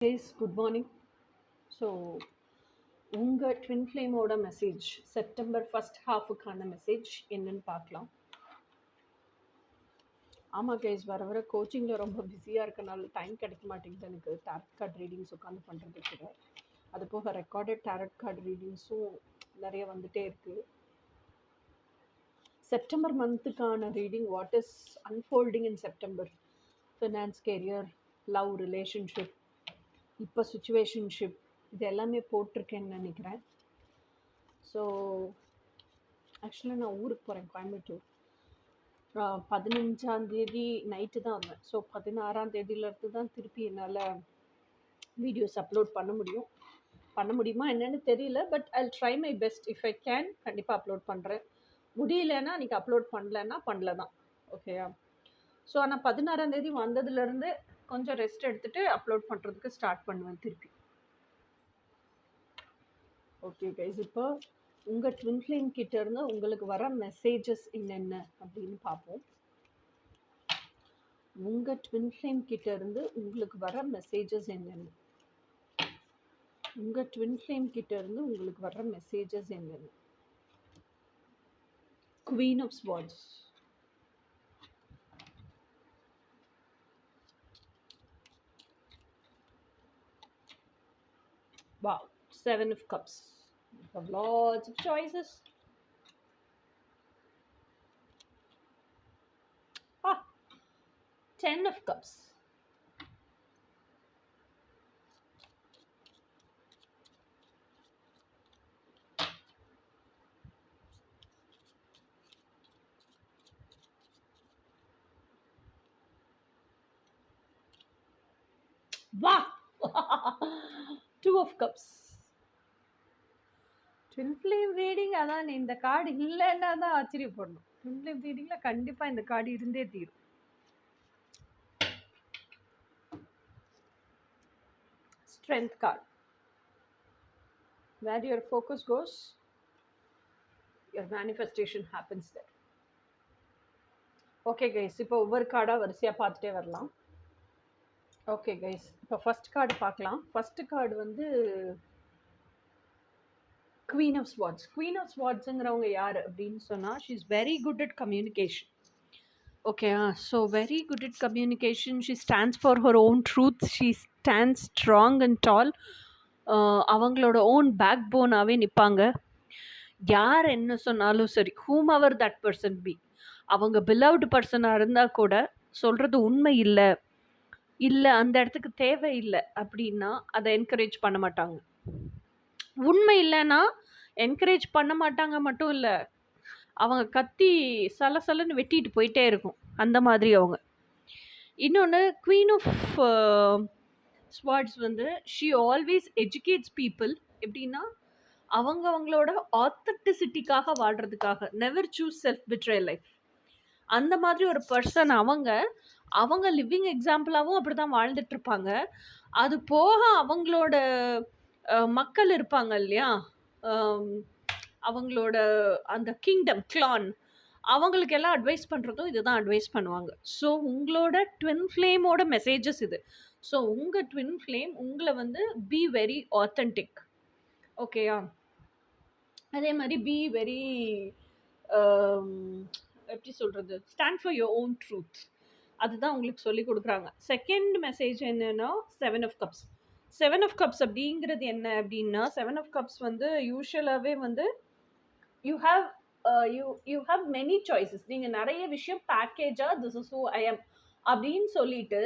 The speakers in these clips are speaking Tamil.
Guys, good morning. ஸோ உங்கள் ட்வின் ஃப்ளேமோட மெசேஜ் செப்டம்பர் ஃபஸ்ட் ஹாஃபுக்கான மெசேஜ் என்னன்னு பார்க்கலாம். ஆமாம் கைஸ், வர வர கோச்சிங்கில் ரொம்ப பிஸியாக இருக்கனால டைம் கிடைக்க மாட்டேங்குது எனக்கு டேரட் கார்டு ரீடிங்ஸ் உட்காந்து பண்ணுறது கூட. அது போக ரெக்கார்டட் டேரட் கார்டு ரீடிங்ஸும் நிறைய வந்துகிட்டே இருக்குது. செப்டம்பர் மந்த்துக்கான reading what is unfolding in September, finance, career, love, relationship, இப்போ சுச்சுவேஷன்ஷிப், இது எல்லாமே போட்டிருக்கேன்னு நினைக்கிறேன். ஸோ ஆக்சுவலாக நான் ஊருக்கு போகிறேன், கோயம்புத்தூர். 15ஆந்தேதி நைட்டு தான் வந்தேன். ஸோ 16ஆந்தேதியிலேருந்து தான் திருப்பி என்னால் வீடியோஸ் அப்லோட் பண்ண முடியுமா என்னென்னு தெரியல. But Jal try my best. If I can கண்டிப்பாக அப்லோட் பண்ணுறேன். முடியலன்னா அன்றைக்கி அப்லோட் பண்ணல தான். ஓகேயா? ஸோ ஆனால் 16ஆந்தேதி வந்ததுலேருந்து கொஞ்சம் ரெஸ்ட் எடுத்துகிட்டு அப்லோட் பண்ணுறதுக்கு ஸ்டார்ட் பண்ணுவேன் திருப்பி. ஓகே கைஸ், இப்போ உங்கள் ட்வின் ஃப்ளேம் கிட்டேருந்து உங்களுக்கு வர மெசேஜஸ் என்னென்ன அப்படின்னு பார்ப்போம். உங்கள் ட்வின் ஃப்ளேம் கிட்டேருந்து உங்களுக்கு வர மெசேஜஸ் என்னென்ன உங்கள் ட்வின் ஃப்ளேம் கிட்டேருந்து உங்களுக்கு வர மெசேஜஸ் என்னென்ன queen of swords, wow, 7 of cups. You have lots of choices. 10 of cups. Wow. 2 of cups. Twin flame reading அதான், இந்த கார்டு இல்லைன்னா தான் ஆச்சரியப்படணும். ட்வின் ஃப்ளேம் ரீடிங்கில் கண்டிப்பாக இந்த கார்டு இருந்தே தீரும். Strength card. Where your focus goes, your manifestation happens there. Okay guys, இப்போ ஒவ்வொரு கார்டாக வரிசையாக பார்த்துட்டே வரலாம். ஓகே கைஸ், இப்போ ஃபஸ்ட் கார்டு பார்க்கலாம். ஃபஸ்ட்டு கார்டு வந்து queen of swords. Queen of ஸ்வார்ட்ஸுங்கிறவங்க யார் அப்படின்னு சொன்னால், she is very good at communication. Okay, so very good at communication. She stands for her own truth. She stands strong and tall. அவங்களோட ஓன் பேக் போனாகவே நிற்பாங்க. யார் என்ன சொன்னாலும் சரி, whomever that person be, அவங்க பிலவ்டு பர்சனாக இருந்தால் கூட சொல்கிறது உண்மை இல்லை அந்த இடத்துக்கு தேவையில்லை அப்படின்னா அதை என்கரேஜ் பண்ண மாட்டாங்க. உண்மை இல்லைன்னா என்கரேஜ் பண்ண மாட்டாங்க மட்டும் இல்லை, அவங்க கத்தி சலசலன்னு வெட்டிட்டு போயிட்டே இருக்கும். அந்த மாதிரி அவங்க. இன்னொன்று, குவீன் ஆஃப் ஸ்வார்ட்ஸ் வந்து ஷீ ஆல்வேஸ் எஜுகேட்ஸ் பீப்புள். எப்படின்னா அவங்களோட ஆத்தென்டிசிட்டிக்காக வாழ்கிறதுக்காக, never choose self betray life. அந்த மாதிரி ஒரு பர்சன் அவங்க லிவிங் எக்ஸாம்பிளாகவும் அப்படி தான் வாழ்ந்துட்டுருப்பாங்க. அது போக அவங்களோட மக்கள் இருப்பாங்க இல்லையா, அவங்களோட அந்த கிங்டம் கிளான், அவங்களுக்கு எல்லாம் அட்வைஸ் பண்ணுறதும் இது தான் அட்வைஸ் பண்ணுவாங்க. ஸோ உங்களோட ட்வின் ஃப்ளேமோட மெசேஜஸ் இது. ஸோ உங்கள் ட்வின் ஃப்ளேம் உங்களை வந்து பி வெரி ஆத்தென்டிக். ஓகேயா? அதே மாதிரி பி வெரி எப்படி சொல்கிறது, stand for your own truth. அதுதான் உங்களுக்கு சொல்லி கொடுக்குறாங்க. செகண்ட் மெசேஜ் என்னென்னா 7 of cups. 7 of cups அப்படிங்கிறது என்ன அப்படின்னா, 7 of cups வந்து யூஷுவலாகவே வந்து யூ ஹாவ் மெனி சாய்ஸஸ். நீங்கள் நிறைய விஷயம் பேக்கேஜாக this is who I am அப்படின்னு சொல்லிட்டு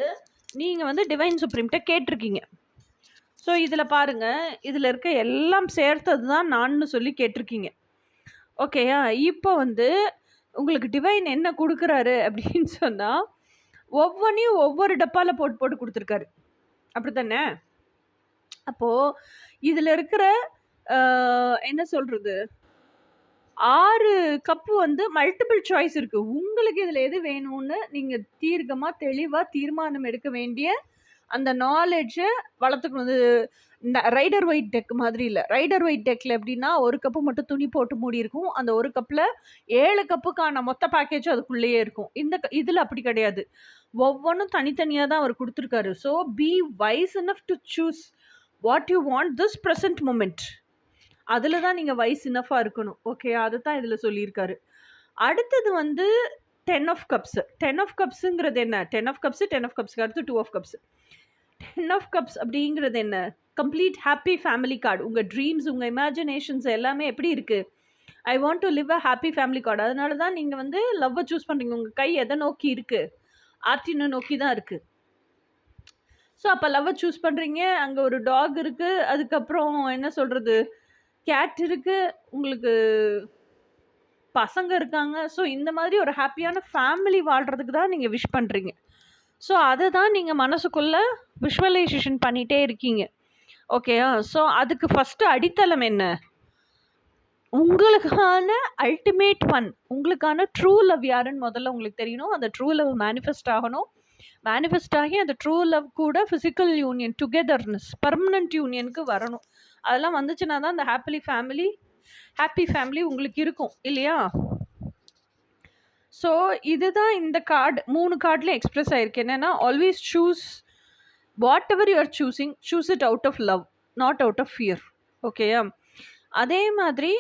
நீங்கள் வந்து டிவைன் சுப்ரீம்கிட்ட கேட்டிருக்கீங்க. ஸோ இதில் பாருங்கள், இதில் இருக்க எல்லாம் சேர்த்தது தான் நான்னு சொல்லி கேட்டிருக்கீங்க. ஓகேயா? இப்போ வந்து உங்களுக்கு டிவைன் என்ன கொடுக்குறாரு அப்படின்னு சொன்னால், ஒவ்வொன்றையும் ஒவ்வொரு டப்பாவில் போட்டு கொடுத்துருக்காரு. அப்படி தானே? அப்போது இதில் இருக்கிற என்ன சொல்கிறது, 6 கப்பு வந்து மல்டிபிள் சாய்ஸ் இருக்குது. உங்களுக்கு இதில் எது வேணும்னு நீங்கள் தெளிவாக தீர்மானம் எடுக்க வேண்டிய அந்த நாலேஜை வளர்த்துக்கணும். இது ரைடர் ஒயிட் டெக் மாதிரி இல்லை. ரைடர் ஒயிட் டெக்கில் எப்படின்னா ஒரு கப்பு மட்டும் துணி போட்டு மூடி இருக்கும். அந்த ஒரு கப்பில் 7 கப்புக்கான மொத்த பேக்கேஜும் அதுக்குள்ளேயே இருக்கும். இதில் அப்படி கிடையாது. ஒவ்வொன்றும் தனித்தனியாக தான் அவர் கொடுத்துருக்காரு. So be wise enough to choose what you want this present moment. அதில் தான் நீங்கள் வைஸ் இனஃபாக இருக்கணும். ஓகே, அதை தான் இதில் சொல்லியிருக்காரு. அடுத்தது வந்து 10 ஆஃப் கப்ஸ். 10 ஆஃப் கப்ஸுங்கிறது என்ன? 10 ஆஃப் கப்ஸு 10 ஆஃப் கப்ஸ்க்கு அடுத்து 2 ஆஃப் கப்ஸ். 10 ஆஃப் கப்ஸ் அப்படிங்கிறது என்ன? Complete happy family card. உங்கள் ட்ரீம்ஸ், உங்கள் இமேஜினேஷன்ஸ் எல்லாமே எப்படி இருக்குது? I want to live a happy family card. அதனால தான் நீங்கள் வந்து லவ்வை சூஸ் பண்ணுறீங்க. உங்கள் கை எதை நோக்கி இருக்குது? ஆர்டினை நோக்கி தான் இருக்குது. ஸோ அப்போ லவ்வை சூஸ் பண்ணுறீங்க. அங்கே ஒரு டாக் இருக்குது, அதுக்கப்புறம் என்ன சொல்கிறது, கேட் இருக்குது, உங்களுக்கு பசங்க இருக்காங்க. ஸோ இந்த மாதிரி ஒரு ஹாப்பியான ஃபேமிலி வாழ்கிறதுக்கு தான் நீங்கள் விஷ் பண்ணுறீங்க. ஸோ அதை தான் நீங்கள் மனசுக்குள்ளே விஷுவலைசேஷன் பண்ணிகிட்டே இருக்கீங்க. ஓகேயா? ஸோ அதுக்கு ஃபஸ்ட்டு அடித்தளம் என்ன? உங்களுக்கான அல்டிமேட் ஒன், உங்களுக்கான ட்ரூ லவ் யாருன்னு முதல்ல உங்களுக்கு தெரியணும். அந்த ட்ரூ லவ் மேனிஃபெஸ்ட் ஆகணும். மேனிஃபெஸ்ட் ஆகி அந்த ட்ரூ லவ் கூட ஃபிசிக்கல் யூனியன், டுகெதர்னஸ், பர்மனன்ட் யூனியனுக்கு வரணும். அதெல்லாம் வந்துச்சுன்னா தான் அந்த ஹாப்பி ஃபேமிலி உங்களுக்கு இருக்கும் இல்லையா? ஸோ இதுதான் இந்த கார்டு 3 கார்டில் எக்ஸ்ப்ரெஸ் ஆகிருக்கு. என்னென்னா, always choose whatever you are choosing, choose it out of love, not out of fear. ஓகேயா? அதே மாதிரி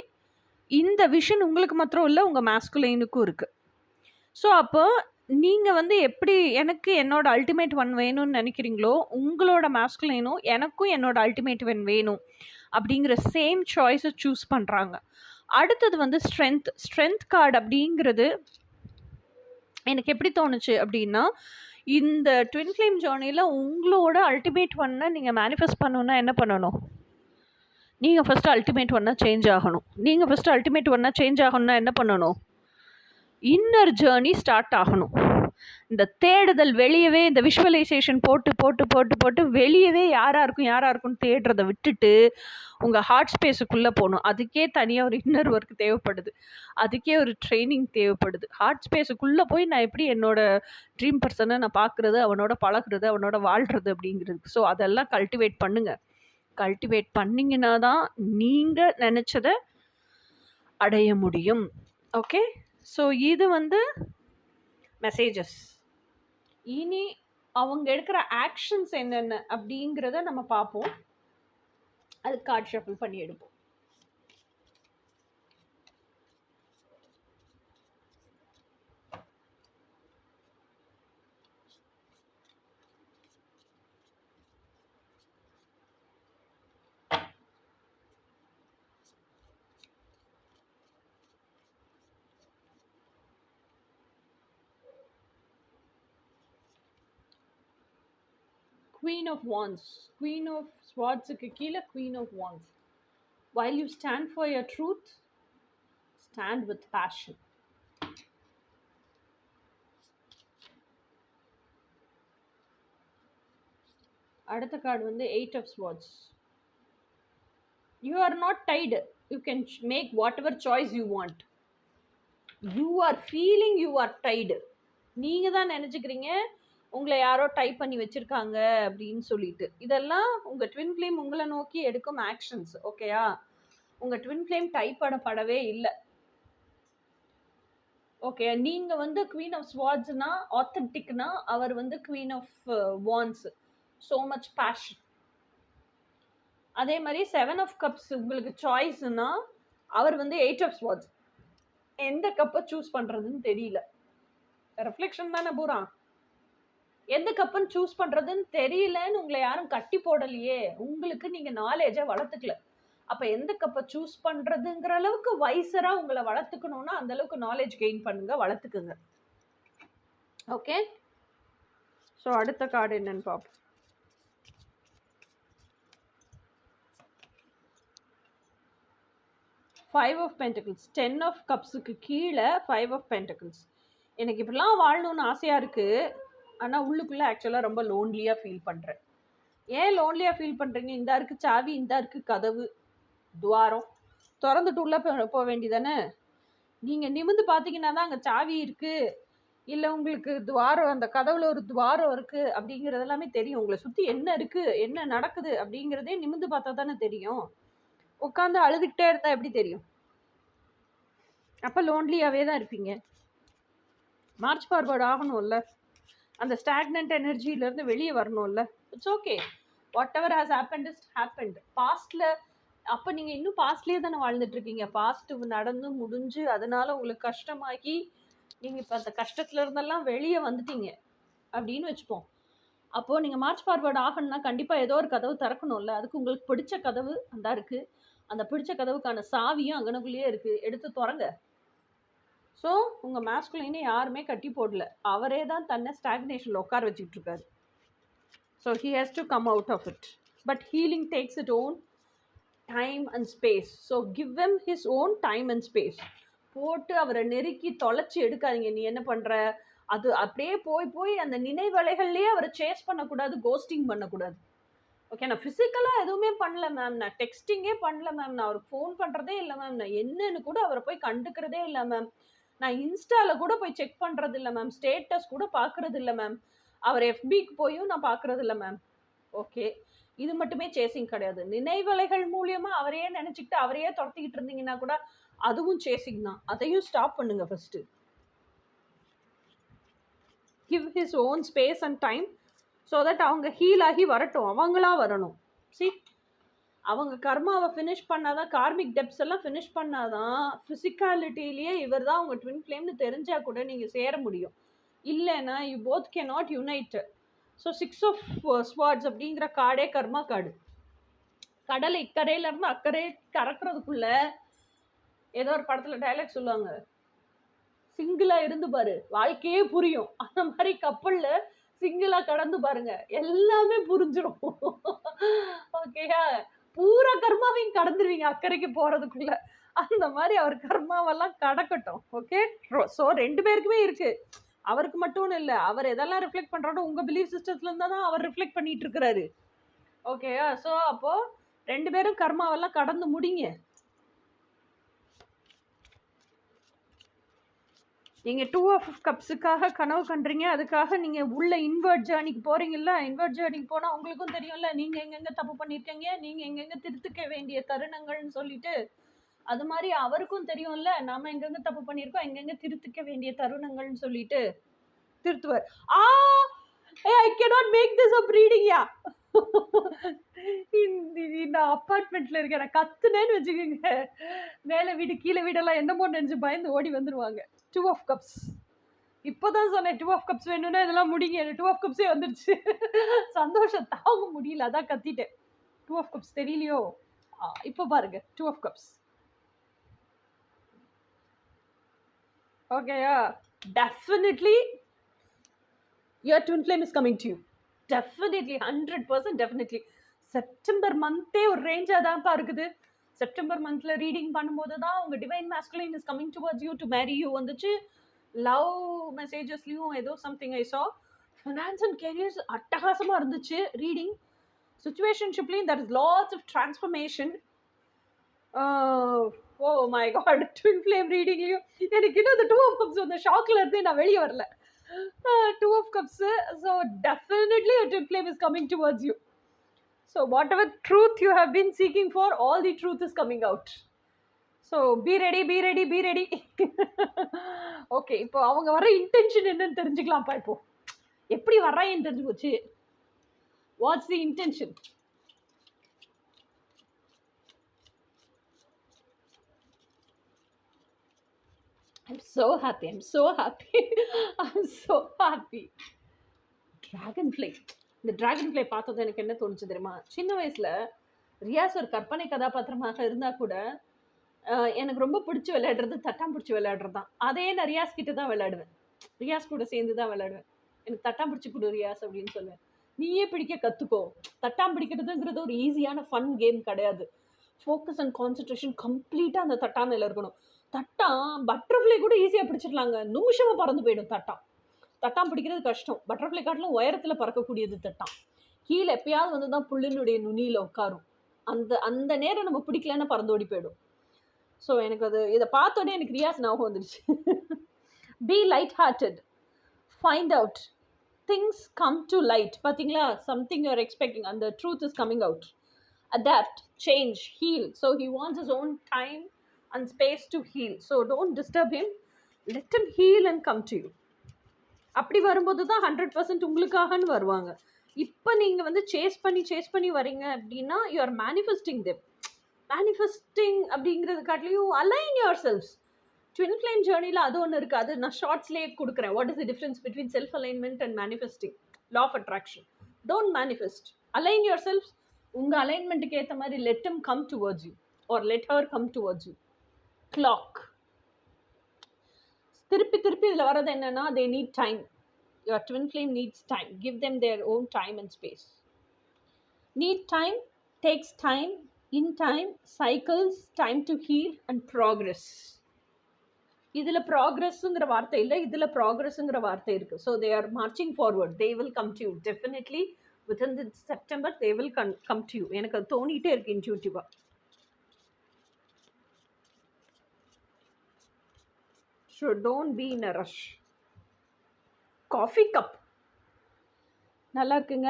இந்த விஷன் உங்களுக்கு மாத்திரம் இல்லை, உங்கள் மேஸ்குலைனுக்கும் இருக்குது. ஸோ அப்போ நீங்கள் வந்து எப்படி எனக்கு என்னோட அல்டிமேட் ஒன் வேணும்னு நினைக்கிறீங்களோ, உங்களோட மேஸ்குலைனும் எனக்கும் என்னோட அல்டிமேட் ஒன் வேணும் அப்படிங்கிற சேம் சாய்ஸை சூஸ் பண்ணுறாங்க. அடுத்தது வந்து ஸ்ட்ரென்த் கார்டு அப்படிங்கிறது எனக்கு எப்படி தோணுச்சு அப்படின்னா, இந்த ட்வின் ஃப்ளேம் ஜர்னியில் உங்களோட அல்டிமேட் ஒன்னை நீங்கள் மேனிஃபெஸ்ட் பண்ணணுன்னா என்ன பண்ணணும்? நீங்கள் ஃபஸ்ட்டு அல்டிமேட் ஒன்னாக சேஞ்ச் ஆகணும். நீங்கள் ஃபஸ்ட்டு அல்டிமேட் ஒன்னாக சேஞ்ச் ஆகணும்னா என்ன பண்ணணும்? இன்னர் ஜேர்னி ஸ்டார்ட் ஆகணும். இந்த தேடுதல் வெளியவே, இந்த விஷுவலைசேஷன் போட்டு வெளியவே யாராக இருக்குன்னு தேடுறதை விட்டுட்டு உங்கள் ஹார்ட் ஸ்பேஸுக்குள்ளே போகணும். அதுக்கே தனியாக ஒரு இன்னர் ஒர்க் தேவைப்படுது. அதுக்கே ஒரு ட்ரைனிங் தேவைப்படுது. ஹார்ட் ஸ்பேஸுக்குள்ளே போய் நான் எப்படி என்னோடய ட்ரீம் பர்சனை நான் பார்க்குறது, அவனோட பழகிறது, அவனோட வாழ்கிறது அப்படிங்கிறது. ஸோ அதெல்லாம் கல்டிவேட் பண்ணுங்கள். கல்டிவேட் பண்ணிங்கன்னா தான் நீங்கள் நினச்சதை அடைய முடியும். ஓகே, ஸோ இது வந்து மெசேஜஸ். இனி அவங்க எடுக்கிற ஆக்ஷன்ஸ் என்னென்ன அப்படிங்கிறத நம்ம பார்ப்போம். அது கார்ட் ஷஃபிள் பண்ணி எடுப்போம். Queen of Wands. Queen of Swords க்கு கீழே Queen of Wands. While you stand for your truth, stand with passion. அடுத்த கார்டு வந்து 8 of Swords. You are not tied. You can make whatever choice you want. You are feeling you are tied. நீங்கள் தான் நினச்சிக்கிறீங்க உங்களை யாரோ டைப் பண்ணி வச்சுருக்காங்க அப்படின்னு சொல்லிட்டு. இதெல்லாம் உங்கள் ட்வின் ஃப்ளேம் உங்களை நோக்கி எடுக்கும் ஆக்ஷன்ஸ். ஓகேயா? உங்கள் ட்வின் ஃப்ளேம் டைப் பண்ணப்படவே இல்லை. ஓகே, நீங்கள் வந்து குவீன் ஆஃப் ஸ்வார்ட்ஸ்னா ஆத்தென்டிக்னா, அவர் வந்து queen of wands, so much passion. அதே மாதிரி 7 ஆஃப் கப்ஸ் உங்களுக்கு சாய்ஸ்னா, அவர் வந்து 8 ஆஃப் ஸ்வார்ட்ஸ். எந்த கப்பை சூஸ் பண்ணுறதுன்னு தெரியல. ரெஃப்ளெக்ஷன் தானே பூரா. எந்த கப்புன்னு சூஸ் பண்ணுறதுன்னு தெரியலன்னு உங்களை யாரும் கட்டி போடலையே. உங்களுக்கு நீங்கள் நாலேஜை வளர்த்துக்கல. அப்போ எந்த கப்பை சூஸ் பண்ணுறதுங்கிற அளவுக்கு வைசராக உங்களை வளர்த்துக்கணுன்னா அந்த அளவுக்கு நாலேஜ் கெயின் பண்ணுங்க, வளர்த்துக்குங்க. ஓகே, ஸோ அடுத்த கார்டு என்னன்னு பார்ப்போம். Five of Pentacles. 10 of Cupsக்கு கீழே 5 of Pentacles. எனக்கு இப்படிலாம் வாழணும்னு ஆசையாக இருக்குது, ஆனால் உள்ளுக்குள்ளே ஆக்சுவலாக ரொம்ப லோன்லியாக ஃபீல் பண்ணுறேன். ஏன் லோன்லியாக ஃபீல் பண்ணுறீங்க? இந்த இருக்குது சாவி, இந்த இருக்குது கதவு, துவாரம் திறந்துட்டு உள்ளே போக வேண்டியதானே. நீங்கள் நிமிந்து பார்த்தீங்கன்னா தான் அங்கே சாவி இருக்குது, இல்ல உங்களுக்கு துவாரம், அந்த கதவுல ஒரு துவாரம் இருக்கு அப்படிங்கிறது எல்லாமே தெரியும். உங்கள சுத்தி என்ன இருக்கு, என்ன நடக்குது அப்படிங்கிறதே நிமிர்ந்து பார்த்தா தானே தெரியும். உட்காந்து அழுதுகிட்டே இருந்தா எப்படி தெரியும்? அப்ப லோன்லியாவே தான் இருப்பீங்க. மார்ச் ஃபார்வர்ட் ஆகணும்ல. அந்த ஸ்டாக்னன்ட் எனர்ஜியிலேருந்து வெளியே வரணும்ல. It's okay, whatever has happened is happened. பாஸ்ட்ல அப்போ நீங்கள் இன்னும் பாஸ்ட்லேயே தானே வாழ்ந்துட்டு இருக்கீங்க. பாஸ்ட் நடந்து முடிஞ்சு அதனால உங்களுக்கு கஷ்டமாகி நீங்கள் இப்போ அந்த கஷ்டத்துல இருந்தெல்லாம் வெளியே வந்துட்டீங்க அப்படின்னு வச்சுப்போம். அப்போது நீங்கள் மார்ச் ஃபார்வர்ட் ஆகணும்னா கண்டிப்பாக ஏதோ ஒரு கதவு திறக்கணும்ல. அதுக்கு உங்களுக்கு பிடிச்ச கதவு அந்த இருக்குது. அந்த பிடிச்ச கதவுக்கான சாவியும் அங்கனக்குள்ளேயே இருக்குது, எடுத்து திறங்க. ஸோ உங்கள் மேஸ்குலைனை யாருமே கட்டி போடல, அவரே தான் தன்னை ஸ்டாக்னேஷனில் உட்கார வச்சுக்கிட்டு இருக்காரு. So he has to come out of it. But healing takes it own time and space. So give him his own time and space. போட்டு அவரை நெருக்கி தொலைச்சி எடுக்காதீங்க. நீ என்ன பண்ணுற, அது அப்படியே போய் போய் அந்த நினைவலைகள்லேயே அவரை சேஸ் பண்ணக்கூடாது, கோஸ்டிங் பண்ணக்கூடாது. ஓகே, நான் ஃபிசிக்கலாக எதுவுமே பண்ணல மேம், நான் டெக்ஸ்டிங்கே பண்ணல மேம், நான் அவருக்கு ஃபோன் பண்ணுறதே இல்லை மேம், நான் என்னன்னு கூட அவரை போய் கண்டுக்கிறதே இல்லை மேம், நான் இன்ஸ்டாவில் கூட போய் செக் பண்ணுறது இல்லை மேம், ஸ்டேட்டஸ் கூட பார்க்குறது இல்லை மேம், அவர் எஃபிக்கு போயும் நான் பார்க்குறது இல்லை மேம். ஓகே, இது மட்டுமே சேசிங் கிடையாது. நினைவலைகள் மூலியமாக அவரையே நினச்சிக்கிட்டு அவரையே துரத்திக்கிட்டு இருந்தீங்கன்னா கூட அதுவும் சேசிங் தான். அதையும் ஸ்டாப் பண்ணுங்க first. Give his own space and time so that அவங்க ஹீல் ஆகி வரட்டும், அவங்களா வரணும். சி, அவங்க கர்மாவை ஃபினிஷ் பண்ணாதான், கார்மிக் டெப்ஸ் எல்லாம் ஃபினிஷ் பண்ணாதான் ஃபிசிக்காலிட்டிலேயே இவர் தான் அவங்க ட்வின் ஃப்ளேம்னு தெரிஞ்சால் கூட நீங்கள் சேர முடியும். இல்லைன்னா you both can not unite. So 6 of swords அப்படிங்கிற கார்டே கர்மா கார்டு. கடலை இக்கரையிலேருந்து அக்கறை கறக்கிறதுக்குள்ள ஏதோ ஒரு படத்தில் டைலாக் சொல்லுவாங்க, சிங்கிளாக இருந்து பாரு வாழ்க்கையே புரியும். அந்த மாதிரி கப்பலில் சிங்கிளாக கடந்து பாருங்க, எல்லாமே புரிஞ்சிடும். ஓகேயா, பூரா கர்மாவையும் கடந்துருவீங்க அக்கறைக்கு போகிறதுக்குள்ள. அந்த மாதிரி அவர் கர்மாவெல்லாம் கடக்கட்டும். ஓகே, ஸோ 2 பேருக்குமே இருக்கு. அவருக்கு மட்டும் இல்லை, அவர் எதெல்லாம் ரிஃப்ளெக்ட் பண்ணுறாரோ உங்கள் பிலீஃப் சிஸ்டத்துல இருந்தால் தான் அவர் ரிஃப்ளெக்ட் பண்ணிட்டு இருக்கிறாரு. ஓகேயா, ஸோ அப்போது 2 பேரும் கர்மாவெல்லாம் கடந்து முடிங்க. நீங்கள் 2 ஆஃப் கப்ஸுக்காக கனவு கண்டுறீங்க, அதுக்காக நீங்கள் உள்ள இன்வெர்ட் ஜேர்னிக்கு போகிறீங்கல்ல. இன்வெர்ட் ஜேர்னிக்கு போனால் உங்களுக்கும் தெரியும்ல நீங்கள் எங்கெங்கே தப்பு பண்ணியிருக்கீங்க, நீங்கள் எங்கெங்கே திருத்திக்க வேண்டிய தருணங்கள்னு சொல்லிட்டு. அது மாதிரி அவருக்கும் தெரியும்ல நாம எங்கெங்க தப்பு பண்ணியிருக்கோம், எங்கெங்க திருத்திக்க வேண்டிய தருணங்கள்னு சொல்லிட்டு திருத்துவார். ஐ cannot make this up reading. நான் அப்பார்ட்மெண்ட்ல இருக்கேன், நான் கத்துனேன்னு வச்சுக்கோங்க, மேலே வீடு கீழே வீடெல்லாம் என்னமோ நினைச்சு பயந்து ஓடி வந்துருவாங்க. 2 ஆஃப் கப்ஸ். இப்போதான் சொன்னேன் 2 ஆஃப் கப்ஸ் வேணும்னா இதெல்லாம் முடிங்க. 2 ஆஃப் கப்ஸே வந்துருச்சு. சந்தோஷம் தாங்க முடியல, அதான் கத்திட்டேன். 2 ஆஃப் கப்ஸ் தெரியலையோ? இப்போ பாருங்க 2 ஆஃப் கப்ஸ். ஓகேயா, definitely your twin flame is coming to you. Definitely, 100% definitely. September மந்தே ஒரு ரேஞ்சாக தான்ப்பா இருக்குது. செப்டம்பர் மந்தில் ரீடிங் பண்ணும்போது தான் உங்கள் divine masculine is coming towards you to marry you வந்துச்சு. லவ் மெசேஜஸ்லையும் ஏதோ something I saw. Finance and careers அட்டகாசமாக இருந்துச்சு ரீடிங். சிச்சுவேஷன்ஷிப்லேயும் that is lots of transformation. Oh my God, twin flame ரீடிங்லையும் எனக்கு இன்னும் அந்த 2 ஆஃப் கப்ஸ் அந்த ஷாக்கில் இருந்து நான் வெளியே வரல. 2 of cups, so definitely a twin flame is coming towards you. So whatever truth you have been seeking for, all the truth is coming out. So be ready, be ready, be ready. Okay, இப்போ அவங்க வர இன்டென்ஷன் என்னன்னு தெரிஞ்சுக்கலாம்ப்பா. இப்போ எப்படி வர்றாங்கன்னு தெரிஞ்சு போச்சு. What's the intention? I'm so happy. I'm so happy. I'm so happy. Dragon Fly. இந்த Dragon Fly பார்த்தது எனக்கு என்ன தோணுச்சு தெரியுமா? சின்ன வயசில் ரியாஸ் ஒரு கற்பனை கதாபாத்திரமாக இருந்தால் கூட எனக்கு ரொம்ப பிடிச்சி விளையாடுறது தட்டாம்பிடிச்சி விளையாடுறது தான். அதே நான் ரியாஸ் கிட்ட தான் விளையாடுவேன். ரியாஸ் கூட சேர்ந்து தான் விளையாடுவேன். எனக்கு தட்டாம்பிடிச்சி கொடு ரியாஸ் அப்படின்னு சொல்லுவேன். நீயே பிடிக்க கற்றுக்கோ. தட்டாம்பிடிக்கிறதுங்கிறது ஒரு ஈஸியான ஃபன் கேம் கிடையாது. ஃபோக்கஸ் அண்ட் கான்சன்ட்ரேஷன் கம்ப்ளீட்டாக அந்த தட்டா மேலே இருக்கணும். தட்டாம் பட்டர்ஃப்ளை கூட ஈஸியாக பிடிச்சிடலாங்க, நிமிஷமாக பறந்து போயிடும். தட்டாம் பிடிக்கிறது கஷ்டம். பட்டர்ஃப்ளை காட்டிலும் உயரத்தில் பறக்கக்கூடியது தட்டாம். கீழே எப்பயாவது வந்து தான் புல்லினுடைய நுனியில் உட்காரும். அந்த நேரம் நம்ம பிடிக்கலன்னா பறந்து ஓடி போயிடும். ஸோ எனக்கு இதை பார்த்தோன்னே எனக்கு ரியாஸ் ஞாபகம் வந்துடுச்சு. Be light hearted. find out. Things come to light. Pathingla, something you're expecting and the truth is coming out. Adapt, change, heal. So he wants his own time and space to heal. So don't disturb him. Let him heal and come to you. அப்படி வரும்போது தான் 100% உங்களுக்காகன்னு வருவாங்க. இப்போ நீங்கள் வந்து சேஸ் பண்ணி வரீங்க அப்படின்னா you are manifesting them. Manifesting அப்படிங்கிறது காட்டிலையும் align yourselves. Twin flame ஜேர்னியில் அது ஒன்று இருக்குது. அது நான் ஷார்ட்ஸ்லேயே கொடுக்குறேன். What is the difference between self alignment and manifesting? Law of attraction. Don't manifest, align yourself. உங்கள் அலைன்மெண்ட்டுக்கு ஏற்ற மாதிரி let him come towards you or let her come towards you. Clock திருப்பி இதில் வர்றது என்னன்னா, they need time. Your twin flame needs time. Give them their own time and space. Need time, takes time, in time, cycles, time to heal and progress. இதில் ப்ராக்ரெஸ்ஸுங்கிற வார்த்தை இல்லை, இதில் ப்ராக்ரெஸ்ஸுங்கிற வார்த்தை இருக்குது. So they are marching forward. They will come to you definitely within the September. They will come to you. எனக்கு அது தோணிகிட்டே இருக்குது இன்ட்யூட்டிவாக. So don't be in a rush. Coffee cup நல்லா இருக்குங்க.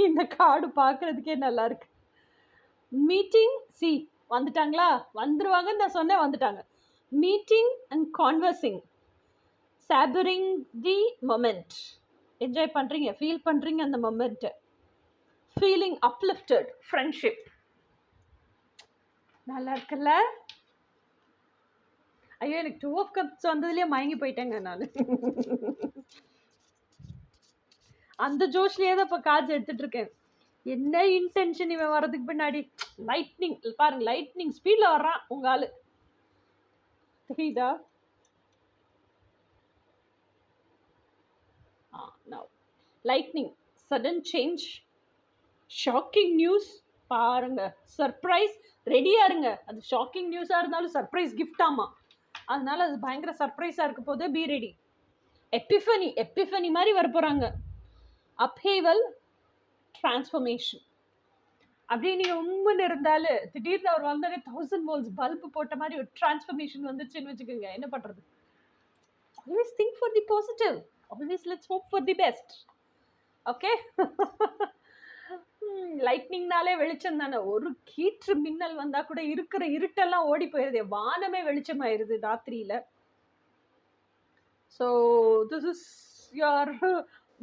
இந்த கார்டு பார்க்குறதுக்கே நல்லா இருக்கு. மீட்டிங் வந்துட்டாங்களா? வந்துருவாங்கன்னு நான் சொன்னேன், வந்துட்டாங்க. Meeting and conversing, savouring the moment. Enjoy பண்ணுறீங்க, ஃபீல் பண்ணுறீங்க அந்த மொமெண்ட்டை. ஃபீலிங் அப்லிஃப்டட், ஃப்ரெண்ட்ஷிப் நல்லா இருக்குல்ல? ஐயோ, எனக்கு 2 of Cups வந்ததுலேயே மயங்கி போயிட்டேங்க நான். அந்த ஜோஷ்லேயே தான் இப்போ கார்ட்ஸ் எடுத்துகிட்டு இருக்கேன். என்ன இன்டென்ஷன் இவன் வர்றதுக்கு பின்னாடி. லைட்னிங் பாருங்க, லைட்னிங் ஸ்பீடில் வர்றான் உங்க ஆளு. தெரியுதா? Lightning, sudden change, shocking news. பாருங்க, சர்ப்ரைஸ். ரெடியாக இருங்க. அது ஷாக்கிங் நியூஸாக இருந்தாலும் சர்ப்ரைஸ் கிஃப்டாமா, அதனால அது பயங்கர சர்ப்ரைஸாக இருக்க போது. Be ready. எப்பிஃபனி மாதிரி வர போகிறாங்க. அப்ஹேவல், டிரான்ஸ்ஃபர்மேஷன். அப்படியே நீங்கள் உண்மைன்னு இருந்தாலும் திடீர்னு அவர் வந்தாலே 1000 volts பல்பு போட்ட மாதிரி ஒரு டிரான்ஸ்ஃபர்மேஷன் வந்துச்சுன்னு வச்சுக்கோங்க. என்ன பண்ணுறது? Always think for the positive. Always let's hope for the best. Okay. லைட்னிங்னாலே வெளிச்சம் தானே. ஒரு கீற்று மின்னல் வந்தால் கூட இருக்கிற இருட்டெல்லாம் ஓடி போயிடுது, வானமே வெளிச்சமாயிருது ராத்திரியில். So this is your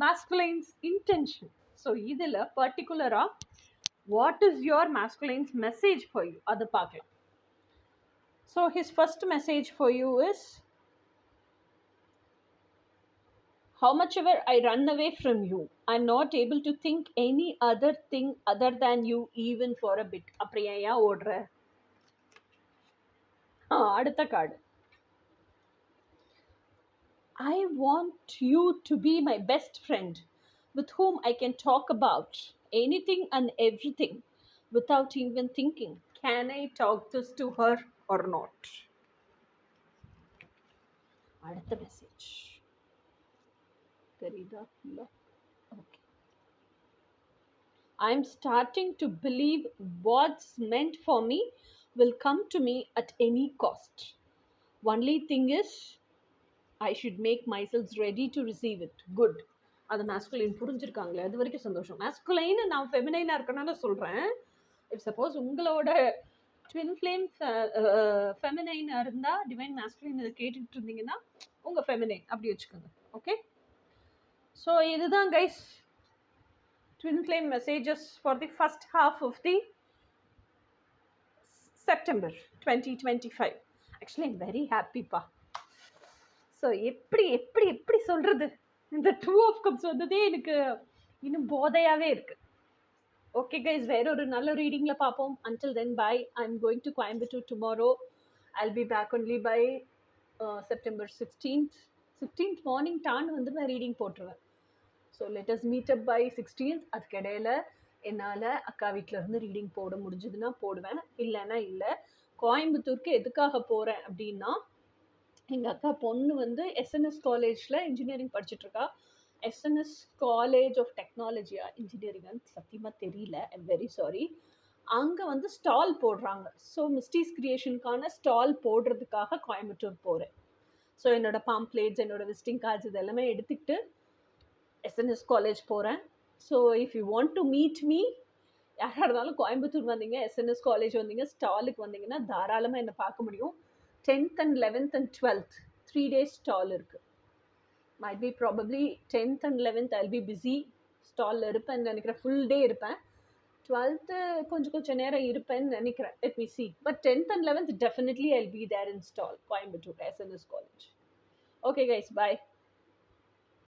masculine's intention. So இதில் பர்டிகுலராக what is your masculine's message for you அது பார்க்கலாம். So his first message for you is, how much ever I run away from you, I'm not able to think any other thing other than you even for a bit. அப்படியே ஏன் ஓடுற? அடுத்த card, I want you to be my best friend with whom I can talk about anything and everything without even thinking, can I talk this to her or not? அடுத்த மெசேஜ் தெரியுதா? இல்லை. Okay. I'm starting to believe what's meant for me will come to me at any cost. Only thing is, I should make myself ready to receive it. Good. அது மேஸ்குலைன் புரிஞ்சிருக்காங்களே, அது வரைக்கும் சந்தோஷம். மேஸ்குலைன் நான் ஃபெமினைனாக இருக்கனால சொல்கிறேன். இஃப் சப்போஸ் உங்களோட ட்வின் ஃப்ளேம் ஃபெமினைனாக இருந்தால் டிவைன் மேஸ்குலைன் இதை கேட்டுட்டு இருந்தீங்கன்னா உங்கள் ஃபெமினைன் அப்படி வச்சுக்கோங்க. ஓகே. ஸோ இதுதான் guys twin flame messages for the first half of the September 2025. Actually I'm very ஹாப்பிப்பா. ஸோ எப்படி சொல்கிறது, இந்த 2 of Cups வந்ததே எனக்கு இன்னும் போதையாகவே இருக்குது. ஓகே கைஸ், வேற ஒரு நல்ல ரீடிங்கில் பார்ப்போம். until then bye. I'm going to Coimbatore tomorrow. I'll be back only by September 16th morning டான் வந்து நான் ரீடிங் போட்டுருவேன். So let us meet up by 16th. அதுக்கிடையில் என்னால் அக்கா வீட்டில் இருந்து ரீடிங் போட முடிஞ்சதுன்னா போடுவேன், இல்லைன்னா இல்லை. கோயம்புத்தூருக்கு எதுக்காக போகிறேன் அப்படின்னா, எங்கள் அக்கா பொண்ணு வந்து எஸ்என்எஸ் காலேஜில் இன்ஜினியரிங் படிச்சுட்ருக்கா. எஸ்என்எஸ் காலேஜ் ஆஃப் டெக்னாலஜியா இன்ஜினியரிங்னு சத்தியமாக தெரியல, ஐம் வெரி சாரி. அங்கே வந்து ஸ்டால் போடுறாங்க. ஸோ மிஸ்டீஸ் கிரியேஷனுக்கான ஸ்டால் போடுறதுக்காக கோயம்புத்தூர் போகிறேன். ஸோ என்னோட பாம்ப்ளேட்ஸ், என்னோட விசிட்டிங் கார்ட்ஸ் இது எல்லாமே எடுத்துக்கிட்டு எஸ்என்எஸ் காலேஜ் போகிறேன். So if you want to meet me, யாராக இருந்தாலும் கோயம்புத்தூர் வந்தீங்க, எஸ்என்எஸ் காலேஜ் வந்தீங்க, ஸ்டாலுக்கு வந்தீங்கன்னா தாராளமாக என்னை பார்க்க முடியும். 10th and 11th and 12th 3 days stall இருக்குது. Might be probably 10th and 11th I'll be busy, ஸ்டாலில் இருப்பேன்னு நினைக்கிறேன், ஃபுல் டே இருப்பேன். 12th கொஞ்சம் நேரம் இருப்பேன்னு நினைக்கிறேன், let me see. But 10th and 11th definitely I'll be there in stall, Coimbatore, SNS College. Okay guys, bye.